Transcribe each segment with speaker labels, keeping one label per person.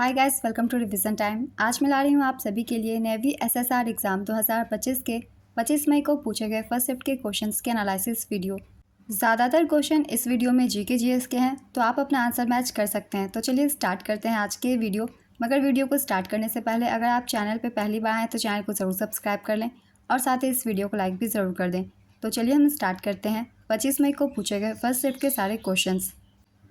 Speaker 1: Hi guys, welcome to revision time. आज मैं ला रही हूँ आप सभी के लिए नेवी एसएसआर एग्ज़ाम 2025 के 25 मई को पूछे गए फर्स्ट शिफ्ट के क्वेश्चंस के एनालिसिस वीडियो। ज़्यादातर क्वेश्चन इस वीडियो में जीके जीएस के हैं, तो आप अपना आंसर मैच कर सकते हैं। तो चलिए स्टार्ट करते हैं आज के वीडियो। मगर वीडियो को स्टार्ट करने से पहले अगर आप चैनल पर पहली बार आएँ तो चैनल को ज़रूर सब्सक्राइब कर लें और साथ ही इस वीडियो को लाइक भी ज़रूर कर दें। तो चलिए हम स्टार्ट करते हैं 25 मई को पूछे गए फर्स्ट शिफ्ट के सारे question.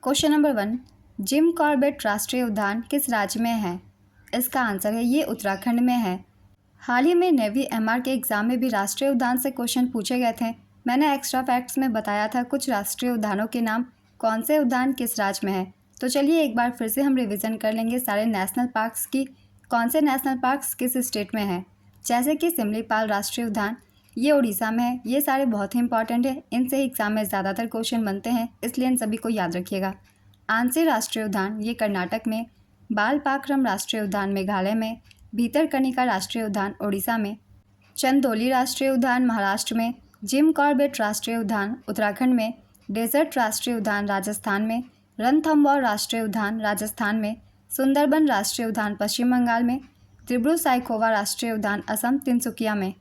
Speaker 1: Question number 1, Jim Corbett राष्ट्रीय उद्यान किस राज्य में है? इसका आंसर है ये उत्तराखंड में है। हाल ही में नेवी एमआर के एग्ज़ाम में भी राष्ट्रीय उद्यान से क्वेश्चन पूछे गए थे। मैंने एक्स्ट्रा फैक्ट्स में बताया था कुछ राष्ट्रीय उद्यानों के नाम, कौन से उद्यान किस राज्य में है। तो चलिए एक बार फिर से हम रिवीजन कर लेंगे सारे नेशनल पार्क्स की, कौन से नेशनल पार्क्स किस स्टेट में है। जैसे कि सिमलीपाल राष्ट्रीय उद्यान, ये उड़ीसा में है। ये सारे बहुत ही इंपॉर्टेंट है, इनसे ही एग्ज़ाम में ज़्यादातर क्वेश्चन बनते हैं, इसलिए इन सभी को याद रखिएगा। आंसी राष्ट्रीय उद्यान ये कर्नाटक में, बालपाक्रम राष्ट्रीय उद्यान मेघालय में, भीतरकनिका राष्ट्रीय उद्यान ओडिशा में, चंदौली राष्ट्रीय उद्यान महाराष्ट्र में, जिम कॉर्बेट राष्ट्रीय उद्यान उत्तराखंड में, डेजर्ट राष्ट्रीय उद्यान राजस्थान में, रणथंबोर राष्ट्रीय उद्यान राजस्थान में, सुंदरबन राष्ट्रीय उद्यान पश्चिम बंगाल में, त्रिब्रू साइखोवा राष्ट्रीय उद्यान असम तिनसुकिया में,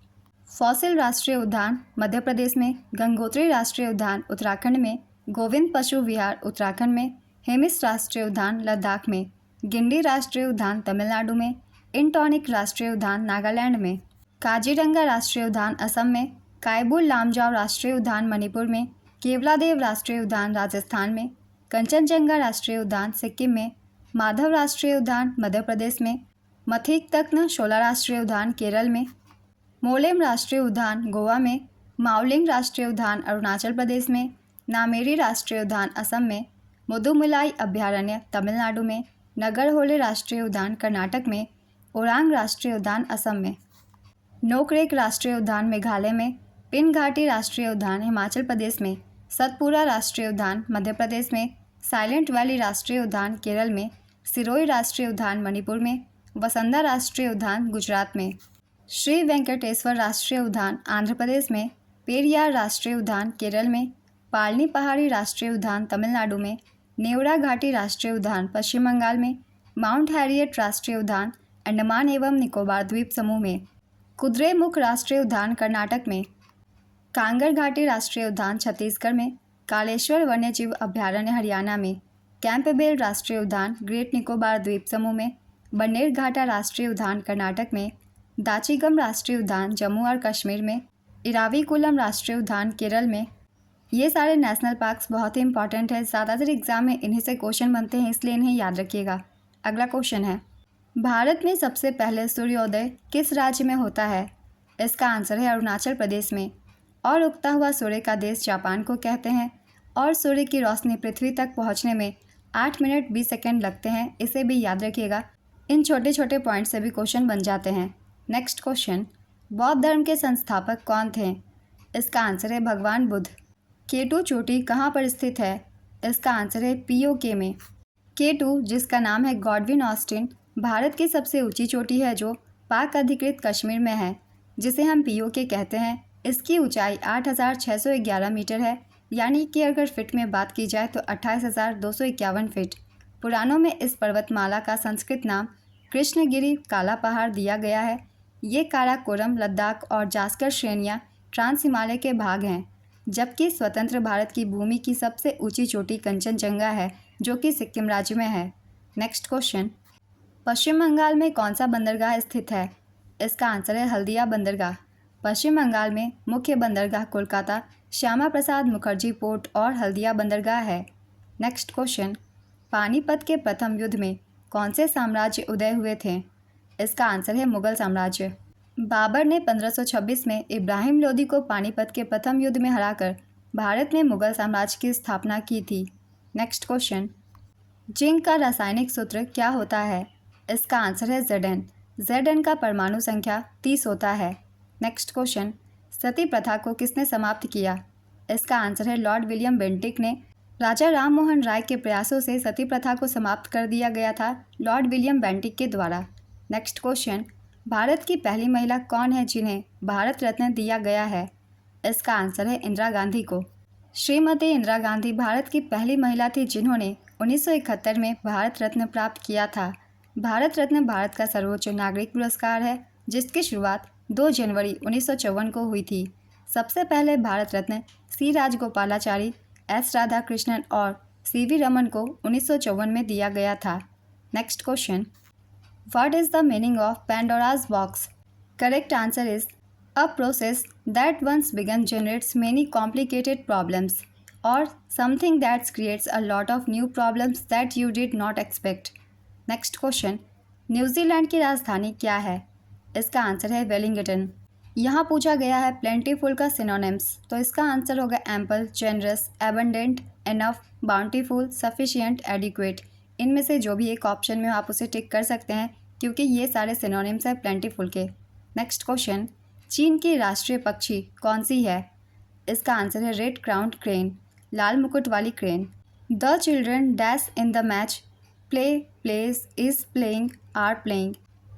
Speaker 1: फॉसिल राष्ट्रीय उद्यान मध्य प्रदेश में, गंगोत्री राष्ट्रीय उद्यान उत्तराखंड में, गोविंद पशु विहार उत्तराखंड में, हेमिस राष्ट्रीय उद्यान लद्दाख में, गिंडी राष्ट्रीय उद्यान तमिलनाडु में, इंटॉनिक राष्ट्रीय उद्यान नागालैंड में, काजीरंगा राष्ट्रीय उद्यान असम में, कायबुल लामजाओ राष्ट्रीय उद्यान मणिपुर में, केवलादेव राष्ट्रीय उद्यान राजस्थान में, कंचनजंगा राष्ट्रीय उद्यान सिक्किम में, माधव राष्ट्रीय उद्यान मध्य प्रदेश में, मथिक तक्न शोला राष्ट्रीय उद्यान केरल में, मोलेम राष्ट्रीय उद्यान गोवा में, माओलिंग राष्ट्रीय उद्यान अरुणाचल प्रदेश में, नामेरी राष्ट्रीय उद्यान असम में, मुदुमलाई अभयारण्य तमिलनाडु में, नगरहोले राष्ट्रीय उद्यान कर्नाटक में, ओरांग राष्ट्रीय उद्यान असम में, नोकरेक राष्ट्रीय उद्यान मेघालय में, पिन घाटी राष्ट्रीय उद्यान हिमाचल प्रदेश में, सतपुरा राष्ट्रीय उद्यान मध्य प्रदेश में, साइलेंट वैली राष्ट्रीय उद्यान केरल में, सिरोही राष्ट्रीय उद्यान मणिपुर में, वसंदा राष्ट्रीय उद्यान गुजरात में, श्री वेंकटेश्वर राष्ट्रीय उद्यान आंध्र प्रदेश में, पेरियार राष्ट्रीय उद्यान केरल में, पालनी पहाड़ी राष्ट्रीय उद्यान तमिलनाडु में, नेवरा घाटी राष्ट्रीय उद्यान पश्चिम बंगाल में, माउंट हैरियट राष्ट्रीय उद्यान अंडमान एवं निकोबार द्वीप समूह में, कुद्रेमुख राष्ट्रीय उद्यान कर्नाटक में, कांगर घाटी राष्ट्रीय उद्यान छत्तीसगढ़ में, कालेश्वर वन्यजीव अभयारण्य हरियाणा में, कैंपबेल राष्ट्रीय उद्यान ग्रेट निकोबार द्वीप समूह में, बन्नेर घाटा राष्ट्रीय उद्यान कर्नाटक में, दाचीगम राष्ट्रीय उद्यान जम्मू और कश्मीर में, इराविकुलम राष्ट्रीय उद्यान केरल में। ये सारे नेशनल पार्क्स बहुत ही इंपॉर्टेंट है, ज़्यादातर एग्जाम में इन्हीं से क्वेश्चन बनते हैं, इसलिए इन्हें याद रखिएगा। अगला क्वेश्चन है, भारत में सबसे पहले सूर्योदय किस राज्य में होता है? इसका आंसर है अरुणाचल प्रदेश में। और उगता हुआ सूर्य का देश जापान को कहते हैं। और सूर्य की रोशनी पृथ्वी तक पहुँचने में 8 मिनट 20 सेकेंड लगते हैं, इसे भी याद रखिएगा। इन छोटे छोटे पॉइंट से भी क्वेश्चन बन जाते हैं। नेक्स्ट क्वेश्चन, बौद्ध धर्म के संस्थापक कौन थे? इसका आंसर है भगवान बुद्ध। K2 चोटी कहाँ पर स्थित है? इसका आंसर है POK में। K2 जिसका नाम है गॉडविन ऑस्टिन, भारत की सबसे ऊंची चोटी है जो पाक अधिकृत कश्मीर में है, जिसे हम POK कहते हैं। इसकी ऊंचाई 8,611 मीटर है, यानी कि अगर फिट में बात की जाए तो 28,251 फिट। पुराणों में इस पर्वतमाला का संस्कृत नाम कृष्णगिरी काला पहाड़ दिया गया है। ये काराकोरम, लद्दाख और जास्कर श्रेणियाँ ट्रांस हिमालय के भाग हैं, जबकि स्वतंत्र भारत की भूमि की सबसे ऊंची चोटी कंचनजंगा है, जो कि सिक्किम राज्य में है। नेक्स्ट क्वेश्चन, पश्चिम बंगाल में कौन सा बंदरगाह स्थित है? इसका आंसर है हल्दिया बंदरगाह। पश्चिम बंगाल में मुख्य बंदरगाह कोलकाता, श्यामा प्रसाद मुखर्जी पोर्ट और हल्दिया बंदरगाह है। नेक्स्ट क्वेश्चन, पानीपत के प्रथम युद्ध में कौन से साम्राज्य उदय हुए थे? इसका आंसर है मुगल साम्राज्य। बाबर ने 1526 में इब्राहिम लोदी को पानीपत के प्रथम युद्ध में हराकर भारत में मुगल साम्राज्य की स्थापना की थी। नेक्स्ट क्वेश्चन, जिंक का रासायनिक सूत्र क्या होता है? इसका आंसर है Zn। Zn का परमाणु संख्या 30 होता है। नेक्स्ट क्वेश्चन, सती प्रथा को किसने समाप्त किया? इसका आंसर है लॉर्ड विलियम बेंटिक ने। राजा राम मोहन राय के प्रयासों से सती प्रथा को समाप्त कर दिया गया था लॉर्ड विलियम बेंटिक के द्वारा। नेक्स्ट क्वेश्चन, भारत की पहली महिला कौन है जिन्हें भारत रत्न दिया गया है? इसका आंसर है इंदिरा गांधी को। श्रीमती इंदिरा गांधी भारत की पहली महिला थी जिन्होंने 1971 में भारत रत्न प्राप्त किया था। भारत रत्न भारत का सर्वोच्च नागरिक पुरस्कार है जिसकी शुरुआत 2 जनवरी 1954 को हुई थी। सबसे पहले भारत रत्न सी राजगोपालाचारी, एस राधाकृष्णन और सीवी रमन को 1954 में दिया गया था। Next question, what is the meaning of Pandora's box? Correct answer is a process that once begun generates many complicated problems और something that creates a lot of new problems that you did not expect. Next question, New Zealand की राजधानी क्या है? इसका answer है Wellington. यहाँ पूछा गया है प्लेंटीफुल का सिनोनिम्स, तो इसका आंसर होगा ample, generous, abundant, enough, bountiful, sufficient, adequate. इनमें से जो भी एक ऑप्शन में आप उसे टिक कर सकते हैं क्योंकि ये सारे सिनोनिम्स हैं प्लेंटीफुल के। नेक्स्ट क्वेश्चन, चीन की राष्ट्रीय पक्षी कौन सी है? इसका आंसर है रेड क्राउन्ड क्रेन, लाल मुकुट वाली crane. The children dash in the match, play, plays, is playing, are playing.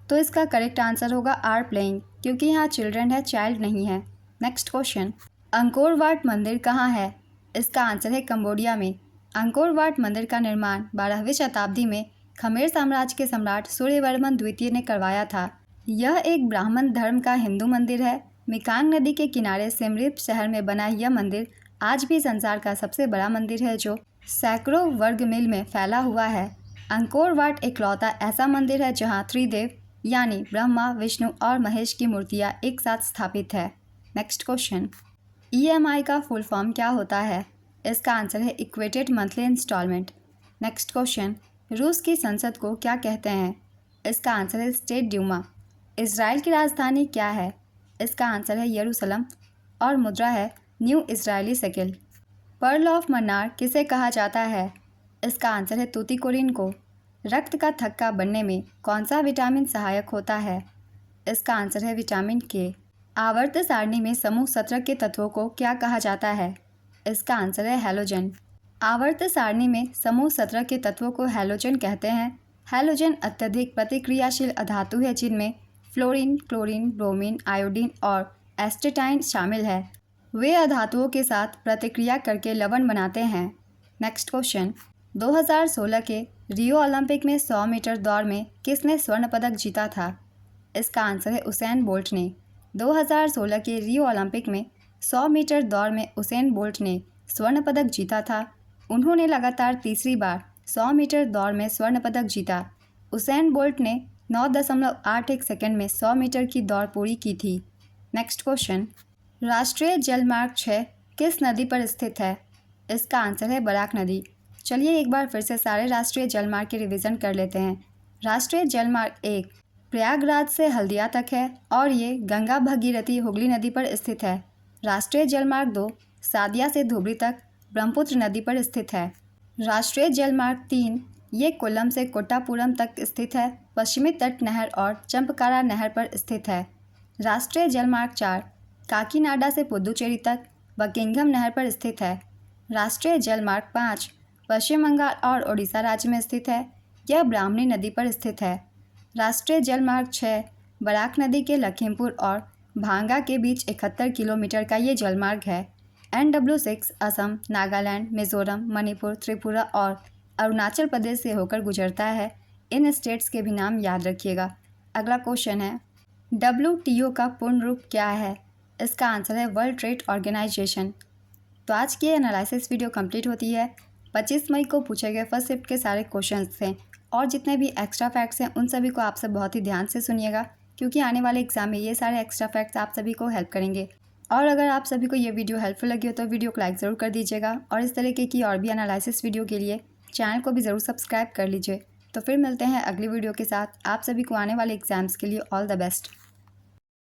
Speaker 1: तो इसका करेक्ट आंसर होगा आर प्लेइंग क्योंकि यहाँ चिल्ड्रन है, चाइल्ड नहीं है। नेक्स्ट क्वेश्चन, अंकोर वाट मंदिर कहाँ है? इसका आंसर है कंबोडिया में। अंकोर वाट मंदिर का निर्माण 12वीं शताब्दी में खमेर साम्राज्य के सम्राट सूर्यवर्मन द्वितीय ने करवाया था। यह एक ब्राह्मण धर्म का हिंदू मंदिर है। मिकांग नदी के किनारे सिमरिप शहर में बना यह मंदिर आज भी संसार का सबसे बड़ा मंदिर है जो सैकड़ों वर्ग मील में फैला हुआ है। अंकोर वाट इकलौता ऐसा मंदिर है जहाँ त्रिदेव यानी ब्रह्मा, विष्णु और महेश की मूर्तियाँ एक साथ स्थापित है। नेक्स्ट क्वेश्चन, EMI का फुल फॉर्म क्या होता है? इसका आंसर है equated monthly installment. Next question, रूस की संसद को क्या कहते हैं? इसका आंसर है स्टेट ड्यूमा। इजराइल की राजधानी क्या है? इसका आंसर है यरूशलम और मुद्रा है new Israeli shekel. Pearl of Mannar किसे कहा जाता है? इसका आंसर है तूतीकोरिन को। रक्त का थक्का बनने में कौन सा विटामिन सहायक होता है? इसका आंसर है विटामिन के। आवर्त सारणी में समूह 17 के तत्वों को क्या कहा जाता है? इसका आंसर है हैलोजन। आवर्त सारणी में समूह 17 के तत्वों को हैलोजन कहते हैं। हैलोजन अत्यधिक प्रतिक्रियाशील अधातु है जिनमें फ्लोरीन, क्लोरीन, ब्रोमीन, आयोडीन और एस्टेटाइन शामिल है। वे अधातुओं के साथ प्रतिक्रिया करके लवण बनाते हैं। नेक्स्ट क्वेश्चन, 2016 के रियो ओलंपिक में 100 मीटर दौड़ में किसने स्वर्ण पदक जीता था? इसका आंसर है उसेन बोल्ट ने। 2016 के रियो ओलंपिक में 100 मीटर दौड़ में उसेन बोल्ट ने स्वर्ण पदक जीता था। उन्होंने लगातार तीसरी बार 100 मीटर दौड़ में स्वर्ण पदक जीता। उसेन बोल्ट ने 9.81 सेकंड में 100 मीटर की दौड़ पूरी की थी। नेक्स्ट क्वेश्चन, राष्ट्रीय जलमार्ग 6 किस नदी पर स्थित है? इसका आंसर है बराक नदी। चलिए एक बार फिर से सारे राष्ट्रीय जलमार्ग के रिवीजन कर लेते हैं। राष्ट्रीय जलमार्ग 1 प्रयागराज से हल्दिया तक है और ये गंगा भगीरथी हुगली नदी पर स्थित है। राष्ट्रीय जलमार्ग 2 सादिया से धुबरी तक ब्रह्मपुत्र नदी पर स्थित है। राष्ट्रीय जलमार्ग 3 ये कोल्लम से कोट्टापुरम तक स्थित है, पश्चिमी तट नहर और चंपकारा नहर पर स्थित है। राष्ट्रीय जलमार्ग 4 काकीनाडा से पुदुचेरी तक बकिंघम नहर पर स्थित है। राष्ट्रीय जलमार्ग 5 पश्चिम बंगाल और ओडिशा राज्य में स्थित है, यह ब्राह्मणी नदी पर स्थित है। राष्ट्रीय जलमार्ग 6 बराक नदी के लखीमपुर और भांगा के बीच 71 किलोमीटर का ये जलमार्ग है। NW6 असम, नागालैंड, मिजोरम, मणिपुर, त्रिपुरा और अरुणाचल प्रदेश से होकर गुजरता है। इन स्टेट्स के भी नाम याद रखिएगा। अगला क्वेश्चन है, WTO का पूर्ण रूप क्या है? इसका आंसर है वर्ल्ड ट्रेड ऑर्गेनाइजेशन। तो आज की एनालिसिस वीडियो कंप्लीट होती है। 25 मई को पूछे गए फर्स्ट शिफ्ट के सारे क्वेश्चंस थे और जितने भी एक्स्ट्रा फैक्ट्स हैं उन सभी को आप सब बहुत ही ध्यान से सुनिएगा क्योंकि आने वाले एग्जाम में ये सारे एक्स्ट्रा फैक्ट्स आप सभी को हेल्प करेंगे। और अगर आप सभी को ये वीडियो हेल्पफुल लगी हो तो वीडियो को लाइक ज़रूर कर दीजिएगा और इस तरीके की और भी एनालिसिस वीडियो के लिए चैनल को भी ज़रूर सब्सक्राइब कर लीजिए। तो फिर मिलते हैं अगली वीडियो के साथ। आप सभी को आने वाले एग्जाम्स के लिए ऑल द बेस्ट।